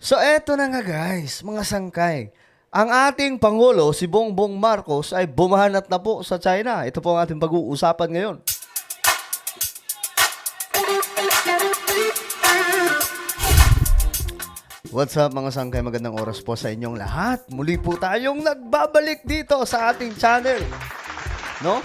So eto na nga guys, mga sangkay. Ang ating Pangulo, si Bongbong Marcos, ay bumahanat na po sa China. Ito po ang ating pag-uusapan ngayon. What's up mga sangkay? Magandang oras po sa inyong lahat. Muli po tayong nagbabalik dito sa ating channel. No?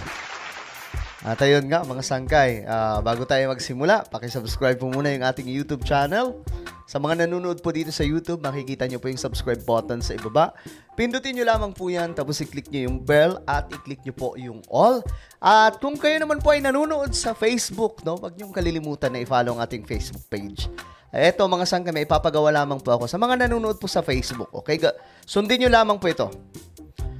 At ayun nga mga sangkay, bago tayo magsimula, pakisubscribe po muna yung ating YouTube channel. Sa mga nanonood po dito sa YouTube, makikita nyo po yung subscribe button sa ibaba. Pindutin nyo lamang po yan, tapos i-click nyo yung bell at i-click nyo po yung all. At kung kayo naman po ay nanonood sa Facebook, no, wag nyo kalilimutan na i-follow ang ating Facebook page. Eto mga sangkay, may ipapagawa lamang po ako sa mga nanonood po sa Facebook. Okay, sundin nyo lamang po ito.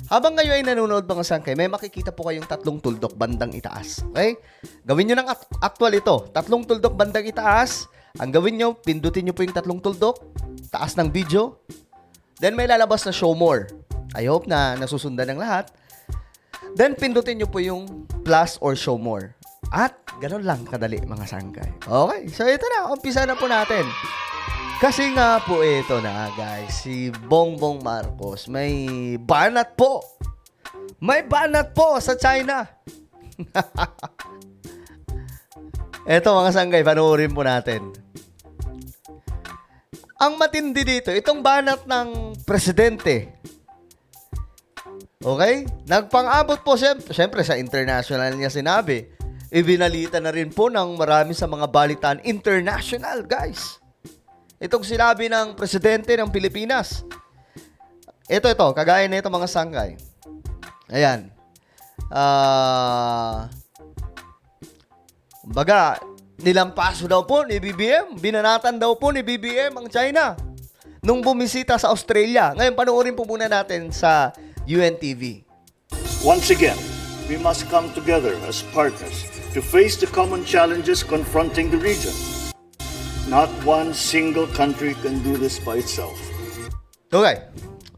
Habang kayo ay nanonood mga sangkay, may makikita po kayong tatlong tuldok bandang itaas. Okay? Gawin nyo ng actual ito. Tatlong tuldok bandang itaas. Ang gawin nyo, pindutin nyo po yung tatlong tuldok. Taas ng video. Then may lalabas na show more. I hope na nasusundan ng lahat. Then pindutin nyo po yung plus or show more. At ganun lang kadali mga sangkay. Okay, so ito na. Umpisa na po natin. Kasi nga po ito na guys, si Bongbong Marcos may banat po. May banat po sa China. Ito mga sanggay, panoorin po natin. Ang matindi dito, itong banat ng presidente. Okay? Nagpang-abot po siyempre sa international niya sinabi. Ibinalita na rin po ng marami sa mga balitaan international guys. Itong sinabi ng presidente ng Pilipinas. Ito, kagaya na ito mga sangkay. Ayan. Baga, nilampaso daw po ni BBM. Binanatan daw po ni BBM ang China nung bumisita sa Australia. Ngayon, panoorin po muna natin sa UNTV. Once again, we must come together as partners to face the common challenges confronting the region. Not one single country can do this by itself. Okay.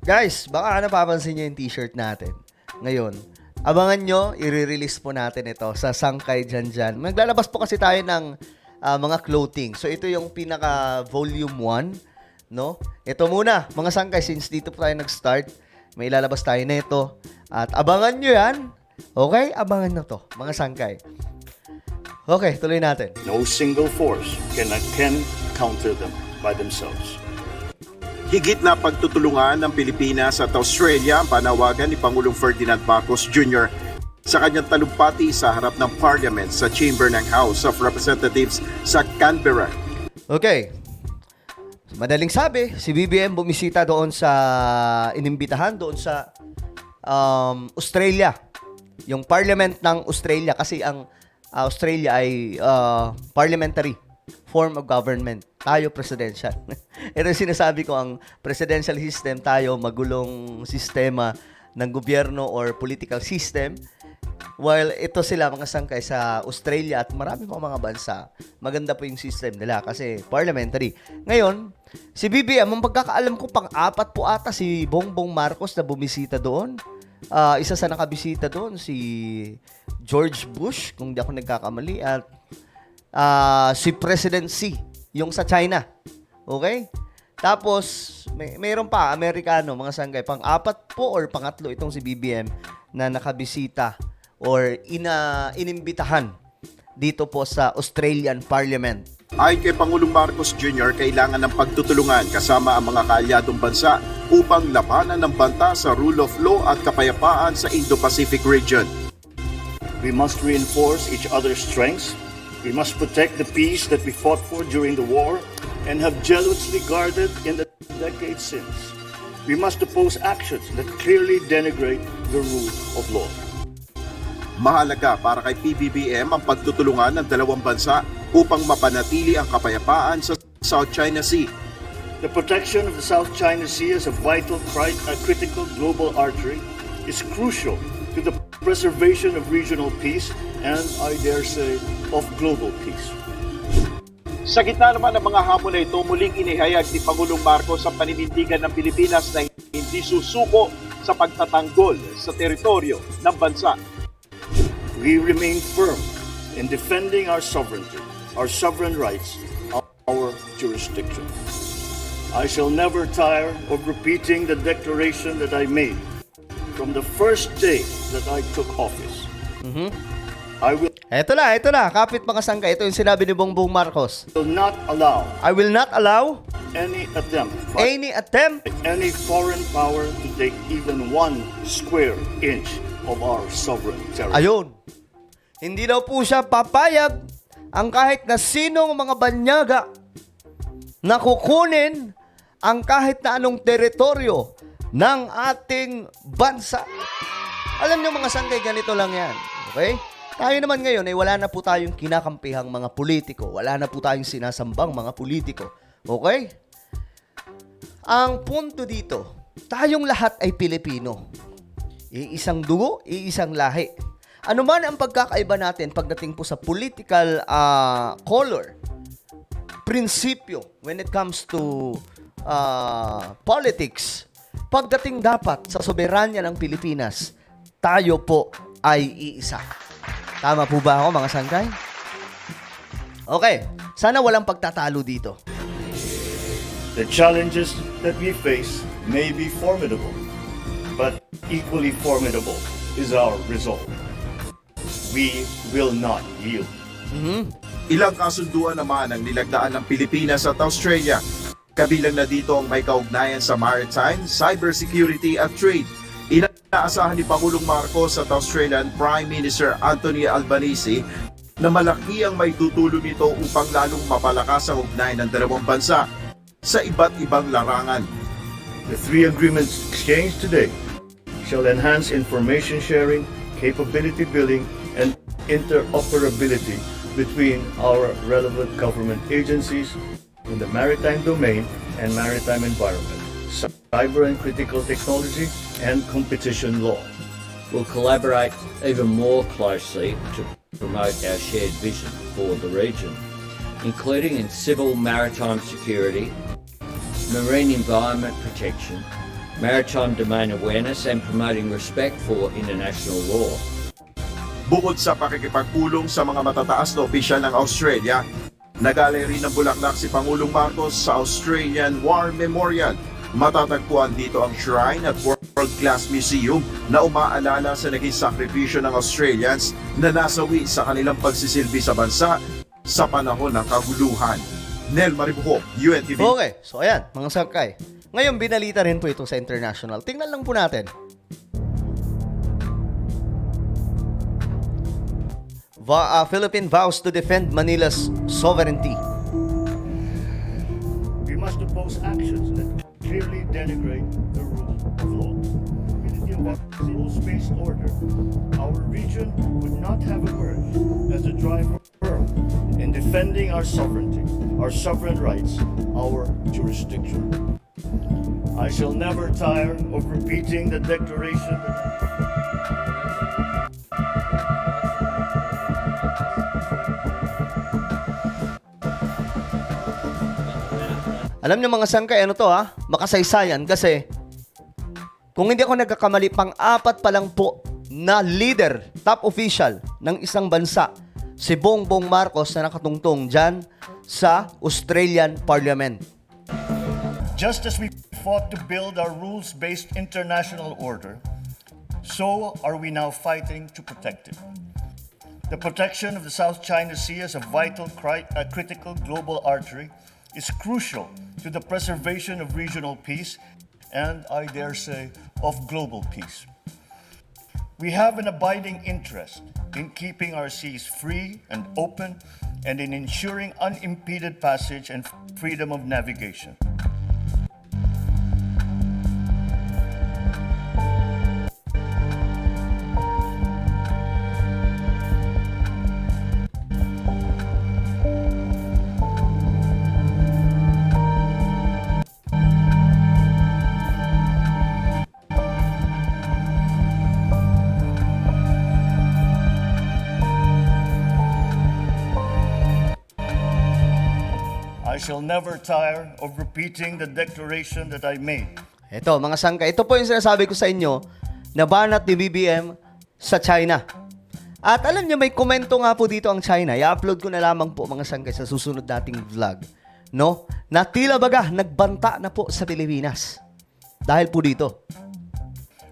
Guys, baka napapansin nyo yung t-shirt natin. Ngayon, abangan nyo, i-release po natin ito sa Sangkay Dyan. Maglalabas po kasi tayo ng mga clothing. So, ito yung pinaka volume 1. No? Ito muna, mga Sangkay, since dito po tayo nag-start, may ilalabas tayo na ito. At abangan nyo yan. Okay? Abangan nyo to, mga Sangkay. Okay, tuloy natin. No single force can counter them by themselves. Higit na pagtutulungan ng Pilipinas at Australia ang panawagan ni Pangulong Ferdinand Marcos Jr. sa kanyang talumpati sa harap ng Parliament sa chamber ng House of Representatives sa Canberra. Okay. Madaling sabi, si BBM bumisita doon sa inimbitahan doon sa Australia. Yung Parliament ng Australia kasi ang Australia ay parliamentary form of government. Tayo presidential. Ito yung sinasabi ko, ang presidential system, tayo magulong sistema ng gobyerno or political system. While ito sila mga sangkay sa Australia at marami pa mga bansa, maganda po yung system nila kasi parliamentary. Ngayon, si BBM, ang pagkakaalam ko, pang-apat po ata si Bongbong Marcos na bumisita doon. Isa sa nakabisita doon, si George Bush, kung di ako nagkakamali, at si President Xi, yung sa China. Okay? Tapos, mayroon pa, Amerikano, mga sanggay, pang-apat po or pangatlo itong si BBM na nakabisita or inimbitahan dito po sa Australian Parliament. Ayon kay Pangulong Marcos Jr., kailangan ng pagtutulungan kasama ang mga kaalyadong bansa upang labanan ng banta sa rule of law at kapayapaan sa Indo-Pacific region. We must reinforce each other's strengths. We must protect the peace that we fought for during the war and have jealously guarded in the decades since. We must oppose actions that clearly denigrate the rule of law. Mahalaga para kay PBBM ang pagtutulungan ng dalawang bansa upang mapanatili ang kapayapaan sa South China Sea. The protection of the South China Sea as a vital, critical global artery is crucial to the preservation of regional peace and, I dare say, of global peace. Sa gitna naman ng mga hamon na ito, muling inihayag ni Pangulong Marcos ang paninindigan ng Pilipinas na hindi susuko sa pagtatanggol sa teritoryo ng bansa. We remain firm in defending our sovereignty, our sovereign rights, our jurisdiction. I shall never tire of repeating the declaration that I made from the first day that I took office. I will Ito na, kapit mga sangkay. Ito yung sinabi ni Bongbong Marcos. not allow I will not allow any attempt by any attempt any foreign power to take even 1 square inch of our sovereign territory. Ayun. Hindi daw po siya papayag ang kahit na sinong mga banyaga na kukunin ang kahit na anong teritoryo ng ating bansa. Alam niyo mga sangkay, ganito lang yan. Okay? Tayo naman ngayon ay wala na po tayong kinakampihang mga politiko. Wala na po tayong sinasambang mga politiko. Okay? Ang punto dito, tayong lahat ay Pilipino. Iisang dugo, iisang lahi. Ano man ang pagkakaiba natin pagdating po sa political color, prinsipyo when it comes to politics, pagdating dapat sa soberanya ng Pilipinas, tayo po ay iisa. Tama po ba ako mga sangkay? Okay, sana walang pagtatalo dito. The challenges that we face may be formidable, but equally formidable is our resolve. We will not yield. Ilang kasunduan naman ang nilagdaan ng Pilipinas at Australia. Kabilang na dito ang may kaugnayan sa maritime, cybersecurity at trade. Inaasahan ni Pangulong Marcos at Australian Prime Minister Anthony Albanese na malaki ang may tutulong nito upang lalong mapalakas ang ugnayan ng dalawang bansa sa iba't ibang larangan. The 3 agreements exchanged today shall enhance information sharing, capability building, and interoperability between our relevant government agencies in the maritime domain and maritime environment, cyber and critical technology, and competition law. We'll collaborate even more closely to promote our shared vision for the region, including in civil maritime security, marine environment protection, maritime domain awareness, and promoting respect for international law. Bukod sa pakikipagpulong sa mga matataas na opisyal ng Australia, nagalay rin ng bulaklak si Pangulong Marcos sa Australian War Memorial. Matatagpuan dito ang shrine at world-class museum na umaalala sa naging sakripisyo ng Australians na nasawi sa kanilang pagsisilbi sa bansa sa panahon ng kaguluhan. Nel Maribuho, UNTV. Okay, so ayan, mga sangkay. Ngayon, binalita rin po ito sa international. Tingnan lang po natin. Philippine vows to defend Manila's sovereignty. We must oppose actions that clearly denigrate the rule of law. Unity of our rules-based order, our region would not have emerged as a driver in defending our sovereignty, our sovereign rights, our jurisdiction. I shall never tire of repeating the declaration. Alam niyo mga sangkay, ano to ha? Makasaysayan kasi kung hindi ako nagkakamali, pang-apat pa lang po na leader, top official ng isang bansa, si Bongbong Marcos na nakatungtong dyan sa Australian Parliament. Just as we fought to build our rules-based international order, so are we now fighting to protect it. The protection of the South China Sea as a vital, critical global artery is crucial to the preservation of regional peace and, I dare say, of global peace. We have an abiding interest in keeping our seas free and open and in ensuring unimpeded passage and freedom of navigation. I shall never tire of repeating the declaration that I made. Ito, mga sangkay, ito po yung sinasabi ko sa inyo na banat ni BBM sa China. At alam niyo, may komento nga po dito ang China. I-upload ko na lamang po mga sangkay sa susunod nating vlog. no, na tila baga nagbanta na po sa Pilipinas. Dahil po dito.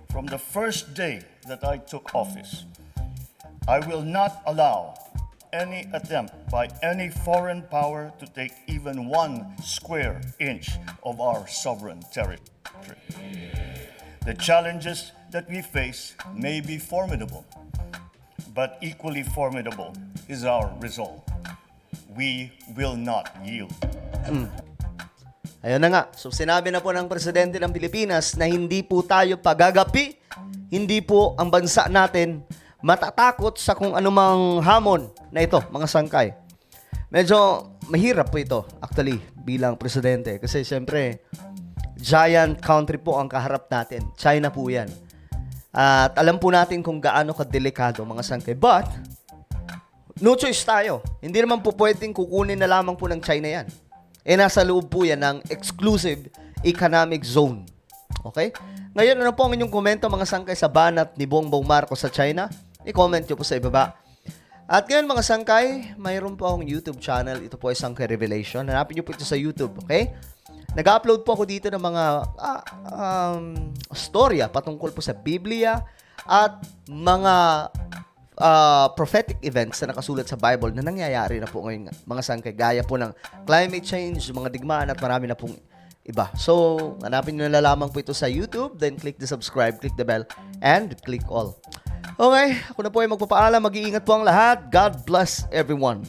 From the first day that I took office, I will not allow any attempt by any foreign power to take even 1 square inch of our sovereign territory. The challenges that we face may be formidable, but equally formidable is our resolve. We will not yield. Ayun na nga. So sinabi na po ng Presidente ng Pilipinas na hindi po tayo pagagapi, hindi po ang bansa natin matatakot sa kung anumang hamon na ito, mga sangkay. Medyo mahirap po ito, actually, bilang Presidente. Kasi siyempre, giant country po ang kaharap natin. China po yan. At alam po natin kung gaano kadelikado, mga sangkay. But, no choice tayo. Hindi naman po pwedeng kukunin na lamang po ng China yan. Nasa loob po yan ng exclusive economic zone. Okay? Ngayon, ano po ang inyong komento, mga sangkay, sa banat ni Bongbong Marcos sa China? I-comment nyo po sa ibaba. At ngayon, mga sangkay, mayroon po akong YouTube channel. Ito po ay Sangkay Revelation. Hanapin nyo po ito sa YouTube. Okay? Nag-upload po ako dito ng mga storya patungkol po sa Biblia at mga prophetic events na nakasulat sa Bible na nangyayari na po ngayon, mga sangkay, gaya po ng climate change, mga digmaan at marami na pong iba. So, hanapin nyo na lamang po ito sa YouTube, then click the subscribe, click the bell, and click all. Okay, ako na po ay magpapaalam. Mag-iingat po ang lahat. God bless everyone.